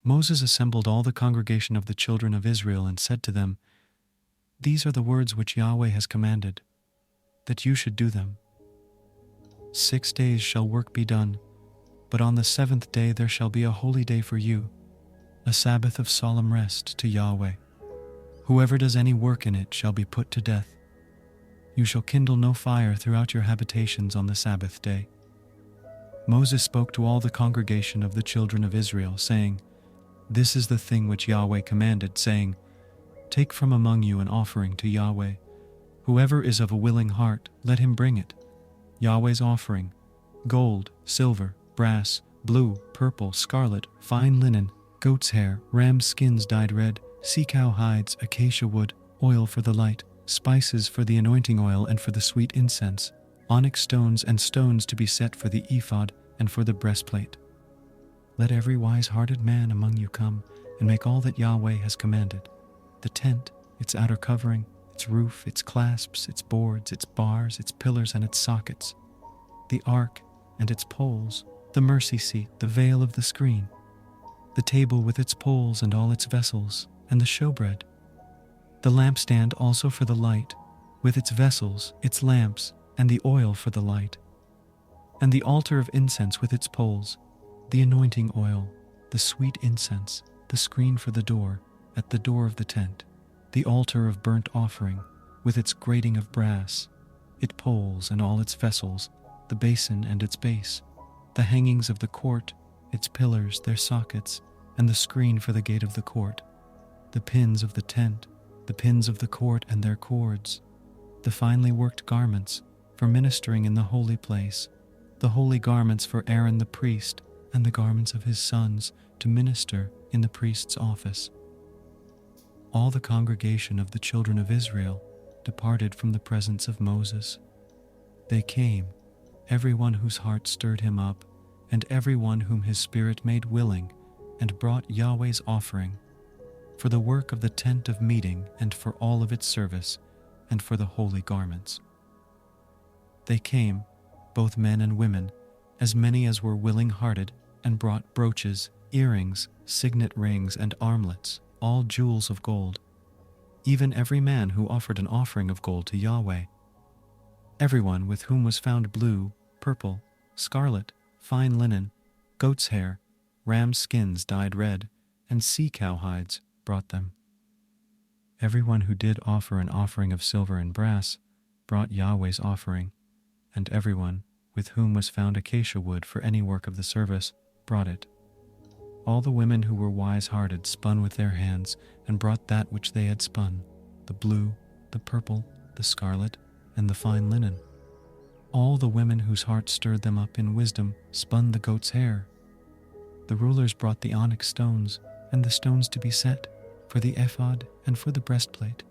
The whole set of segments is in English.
Moses assembled all the congregation of the children of Israel and said to them, "These are the words which Yahweh has commanded, that you should do them. 6 days shall work be done, but on the 7th day there shall be a holy day for you, a Sabbath of solemn rest to Yahweh. Whoever does any work in it shall be put to death. You shall kindle no fire throughout your habitations on the Sabbath day." Moses spoke to all the congregation of the children of Israel, saying, "This is the thing which Yahweh commanded, saying, Take from among you an offering to Yahweh. Whoever is of a willing heart, let him bring it. Yahweh's offering: gold, silver, brass, blue, purple, scarlet, fine linen, goat's hair, ram skins dyed red, sea-cow hides, acacia wood, oil for the light, spices for the anointing oil and for the sweet incense, onyx stones and stones to be set for the ephod and for the breastplate. Let every wise-hearted man among you come and make all that Yahweh has commanded: the tent, its outer covering, its roof, its clasps, its boards, its bars, its pillars and its sockets, the ark and its poles, the mercy seat, the veil of the screen, the table with its poles and all its vessels, and the showbread, the lampstand also for the light, with its vessels, its lamps, and the oil for the light, and the altar of incense with its poles, the anointing oil, the sweet incense, the screen for the door, at the door of the tent, the altar of burnt offering, with its grating of brass, its poles and all its vessels, the basin and its base, the hangings of the court, its pillars, their sockets, and the screen for the gate of the court, the pins of the tent, the pins of the court and their cords, the finely worked garments for ministering in the holy place, the holy garments for Aaron the priest, and the garments of his sons to minister in the priest's office." All the congregation of the children of Israel departed from the presence of Moses. They came, everyone whose heart stirred him up, and everyone whom his spirit made willing, and brought Yahweh's offering, for the work of the tent of meeting and for all of its service, and for the holy garments. They came, both men and women, as many as were willing-hearted, and brought brooches, earrings, signet rings, and armlets, all jewels of gold, even every man who offered an offering of gold to Yahweh. Everyone with whom was found blue, purple, scarlet, fine linen, goat's hair, ram skins dyed red, and sea-cow hides brought them. Everyone who did offer an offering of silver and brass brought Yahweh's offering, and everyone with whom was found acacia wood for any work of the service brought it. All the women who were wise-hearted spun with their hands and brought that which they had spun, the blue, the purple, the scarlet, and the fine linen. All the women whose hearts stirred them up in wisdom spun the goat's hair. The rulers brought the onyx stones and the stones to be set for the ephod and for the breastplate,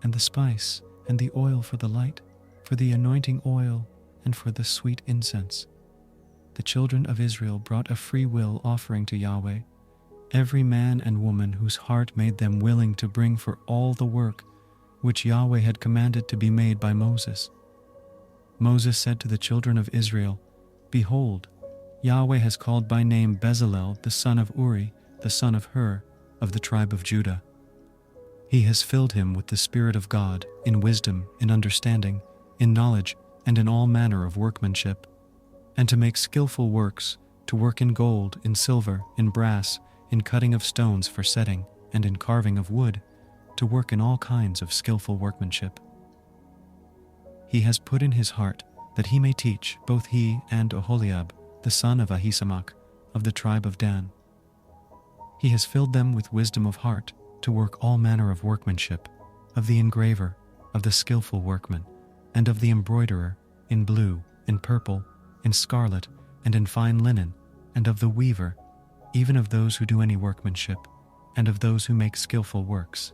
and the spice and the oil for the light, for the anointing oil and for the sweet incense. The children of Israel brought a free will offering to Yahweh, every man and woman whose heart made them willing to bring for all the work which Yahweh had commanded to be made by Moses. Moses said to the children of Israel, "Behold, Yahweh has called by name Bezalel the son of Uri, the son of Hur, of the tribe of Judah. He has filled him with the Spirit of God, in wisdom, in understanding, in knowledge, and in all manner of workmanship, and to make skillful works, to work in gold, in silver, in brass, in cutting of stones for setting, and in carving of wood, to work in all kinds of skillful workmanship. He has put in his heart that he may teach, both he and Oholiab, the son of Ahisamach, of the tribe of Dan. He has filled them with wisdom of heart to work all manner of workmanship, of the engraver, of the skillful workman, and of the embroiderer, in blue, in purple, in scarlet, and in fine linen, and of the weaver, even of those who do any workmanship, and of those who make skillful works.